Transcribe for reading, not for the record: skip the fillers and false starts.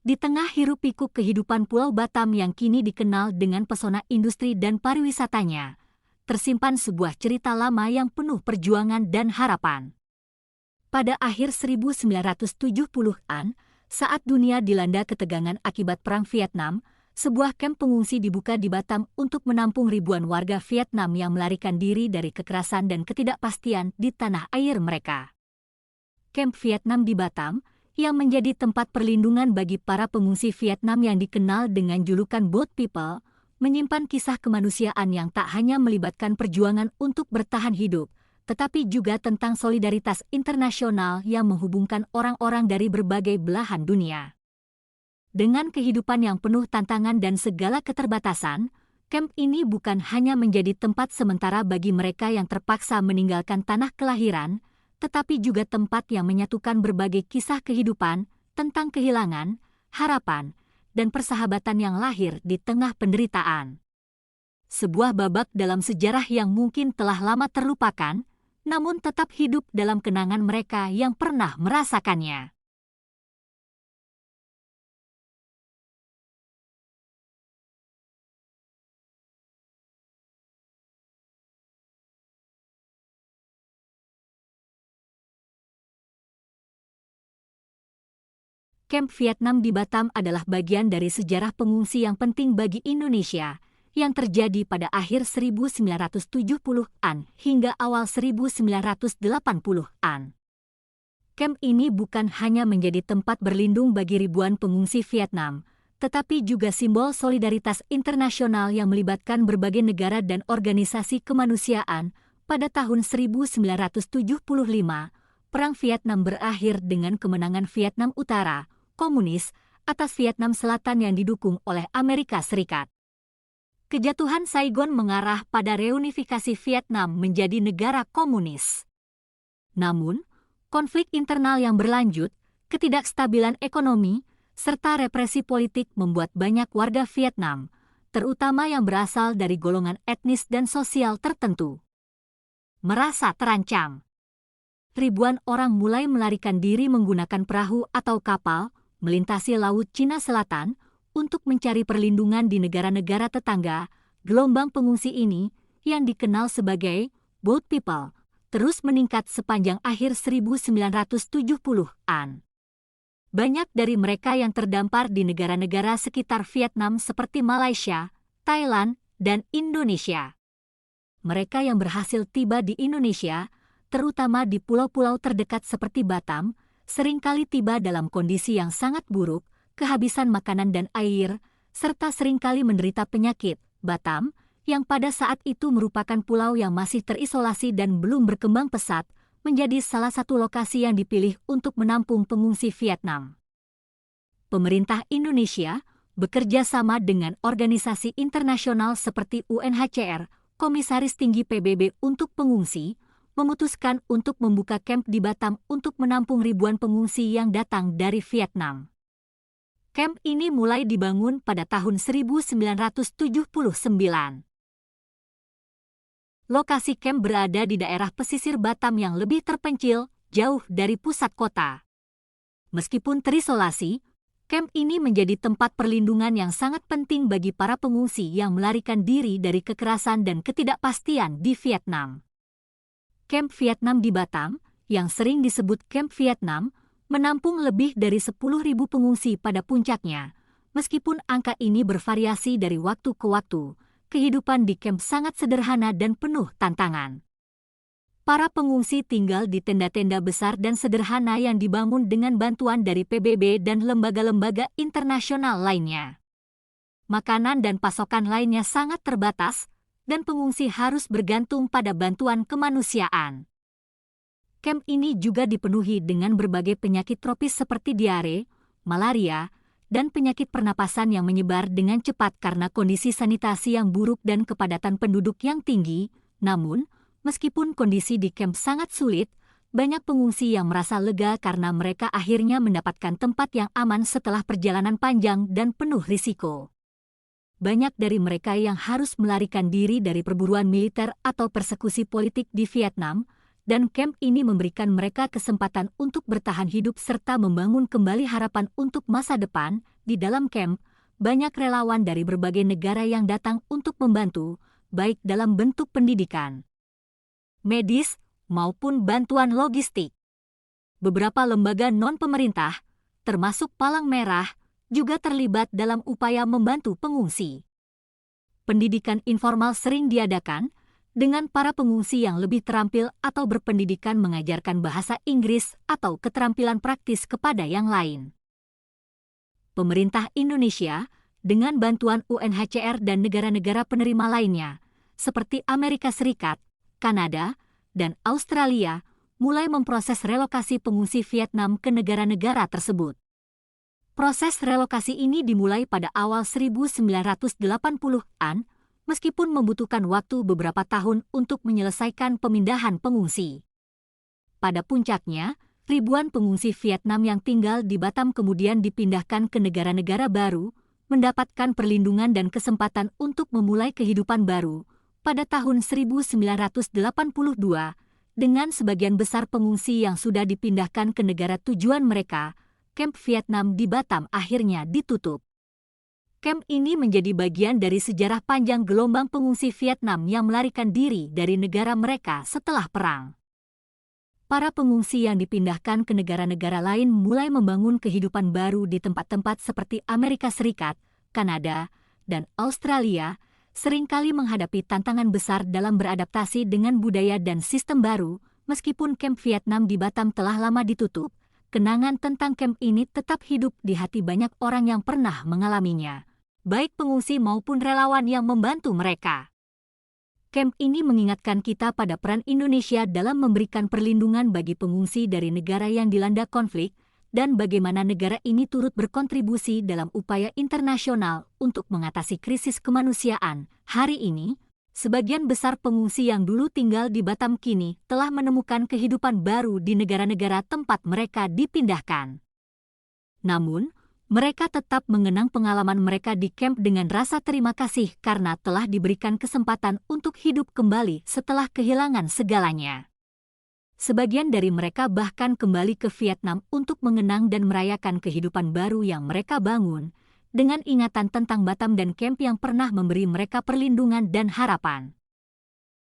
Di tengah hiruk-pikuk kehidupan Pulau Batam yang kini dikenal dengan pesona industri dan pariwisatanya, tersimpan sebuah cerita lama yang penuh perjuangan dan harapan. Pada akhir 1970-an, saat dunia dilanda ketegangan akibat Perang Vietnam, sebuah kamp pengungsi dibuka di Batam untuk menampung ribuan warga Vietnam yang melarikan diri dari kekerasan dan ketidakpastian di tanah air mereka. Kamp Vietnam di Batam, yang menjadi tempat perlindungan bagi para pengungsi Vietnam yang dikenal dengan julukan Boat People, menyimpan kisah kemanusiaan yang tak hanya melibatkan perjuangan untuk bertahan hidup, tetapi juga tentang solidaritas internasional yang menghubungkan orang-orang dari berbagai belahan dunia. Dengan kehidupan yang penuh tantangan dan segala keterbatasan, kamp ini bukan hanya menjadi tempat sementara bagi mereka yang terpaksa meninggalkan tanah kelahiran, tetapi juga tempat yang menyatukan berbagai kisah kehidupan tentang kehilangan, harapan, dan persahabatan yang lahir di tengah penderitaan. Sebuah babak dalam sejarah yang mungkin telah lama terlupakan, namun tetap hidup dalam kenangan mereka yang pernah merasakannya. Kamp Vietnam di Batam adalah bagian dari sejarah pengungsi yang penting bagi Indonesia, yang terjadi pada akhir 1970-an hingga awal 1980-an. Kamp ini bukan hanya menjadi tempat berlindung bagi ribuan pengungsi Vietnam, tetapi juga simbol solidaritas internasional yang melibatkan berbagai negara dan organisasi kemanusiaan. Pada tahun 1975, Perang Vietnam berakhir dengan kemenangan Vietnam Utara, komunis, atas Vietnam Selatan yang didukung oleh Amerika Serikat. Kejatuhan Saigon mengarah pada reunifikasi Vietnam menjadi negara komunis. Namun, konflik internal yang berlanjut, ketidakstabilan ekonomi, serta represi politik membuat banyak warga Vietnam, terutama yang berasal dari golongan etnis dan sosial tertentu, merasa terancam. Ribuan orang mulai melarikan diri menggunakan perahu atau kapal, melintasi Laut Cina Selatan untuk mencari perlindungan di negara-negara tetangga. Gelombang pengungsi ini, yang dikenal sebagai Boat People, terus meningkat sepanjang akhir 1970-an. Banyak dari mereka yang terdampar di negara-negara sekitar Vietnam seperti Malaysia, Thailand, dan Indonesia. Mereka yang berhasil tiba di Indonesia, terutama di pulau-pulau terdekat seperti Batam, seringkali tiba dalam kondisi yang sangat buruk, kehabisan makanan dan air, serta seringkali menderita penyakit. Batam, yang pada saat itu merupakan pulau yang masih terisolasi dan belum berkembang pesat, menjadi salah satu lokasi yang dipilih untuk menampung pengungsi Vietnam. Pemerintah Indonesia bekerja sama dengan organisasi internasional seperti UNHCR, Komisaris Tinggi PBB untuk Pengungsi, memutuskan untuk membuka kamp di Batam untuk menampung ribuan pengungsi yang datang dari Vietnam. Kamp ini mulai dibangun pada tahun 1979. Lokasi kamp berada di daerah pesisir Batam yang lebih terpencil, jauh dari pusat kota. Meskipun terisolasi, kamp ini menjadi tempat perlindungan yang sangat penting bagi para pengungsi yang melarikan diri dari kekerasan dan ketidakpastian di Vietnam. Kamp Vietnam di Batam, yang sering disebut Kamp Vietnam, menampung lebih dari 10.000 pengungsi pada puncaknya. Meskipun angka ini bervariasi dari waktu ke waktu, kehidupan di kamp sangat sederhana dan penuh tantangan. Para pengungsi tinggal di tenda-tenda besar dan sederhana yang dibangun dengan bantuan dari PBB dan lembaga-lembaga internasional lainnya. Makanan dan pasokan lainnya sangat terbatas, dan pengungsi harus bergantung pada bantuan kemanusiaan. Kamp ini juga dipenuhi dengan berbagai penyakit tropis seperti diare, malaria, dan penyakit pernapasan yang menyebar dengan cepat karena kondisi sanitasi yang buruk dan kepadatan penduduk yang tinggi. Namun, meskipun kondisi di kamp sangat sulit, banyak pengungsi yang merasa lega karena mereka akhirnya mendapatkan tempat yang aman setelah perjalanan panjang dan penuh risiko. Banyak dari mereka yang harus melarikan diri dari perburuan militer atau persekusi politik di Vietnam dan kamp ini memberikan mereka kesempatan untuk bertahan hidup serta membangun kembali harapan untuk masa depan. Di dalam kamp, banyak relawan dari berbagai negara yang datang untuk membantu, baik dalam bentuk pendidikan, medis, maupun bantuan logistik. Beberapa lembaga non-pemerintah, termasuk Palang Merah, juga terlibat dalam upaya membantu pengungsi. Pendidikan informal sering diadakan, dengan para pengungsi yang lebih terampil atau berpendidikan mengajarkan bahasa Inggris atau keterampilan praktis kepada yang lain. Pemerintah Indonesia, dengan bantuan UNHCR dan negara-negara penerima lainnya, seperti Amerika Serikat, Kanada, dan Australia, mulai memproses relokasi pengungsi Vietnam ke negara-negara tersebut. Proses relokasi ini dimulai pada awal 1980-an, meskipun membutuhkan waktu beberapa tahun untuk menyelesaikan pemindahan pengungsi. Pada puncaknya, ribuan pengungsi Vietnam yang tinggal di Batam kemudian dipindahkan ke negara-negara baru, mendapatkan perlindungan dan kesempatan untuk memulai kehidupan baru pada tahun 1982, dengan sebagian besar pengungsi yang sudah dipindahkan ke negara tujuan mereka. Kamp Vietnam di Batam akhirnya ditutup. Kamp ini menjadi bagian dari sejarah panjang gelombang pengungsi Vietnam yang melarikan diri dari negara mereka setelah perang. Para pengungsi yang dipindahkan ke negara-negara lain mulai membangun kehidupan baru di tempat-tempat seperti Amerika Serikat, Kanada, dan Australia, seringkali menghadapi tantangan besar dalam beradaptasi dengan budaya dan sistem baru. Meskipun kamp Vietnam di Batam telah lama ditutup, kenangan tentang kamp ini tetap hidup di hati banyak orang yang pernah mengalaminya, baik pengungsi maupun relawan yang membantu mereka. Kamp ini mengingatkan kita pada peran Indonesia dalam memberikan perlindungan bagi pengungsi dari negara yang dilanda konflik, dan bagaimana negara ini turut berkontribusi dalam upaya internasional untuk mengatasi krisis kemanusiaan. Hari ini, sebagian besar pengungsi yang dulu tinggal di Batam kini telah menemukan kehidupan baru di negara-negara tempat mereka dipindahkan. Namun, mereka tetap mengenang pengalaman mereka di kamp dengan rasa terima kasih karena telah diberikan kesempatan untuk hidup kembali setelah kehilangan segalanya. Sebagian dari mereka bahkan kembali ke Vietnam untuk mengenang dan merayakan kehidupan baru yang mereka bangun, dengan ingatan tentang Batam dan kamp yang pernah memberi mereka perlindungan dan harapan.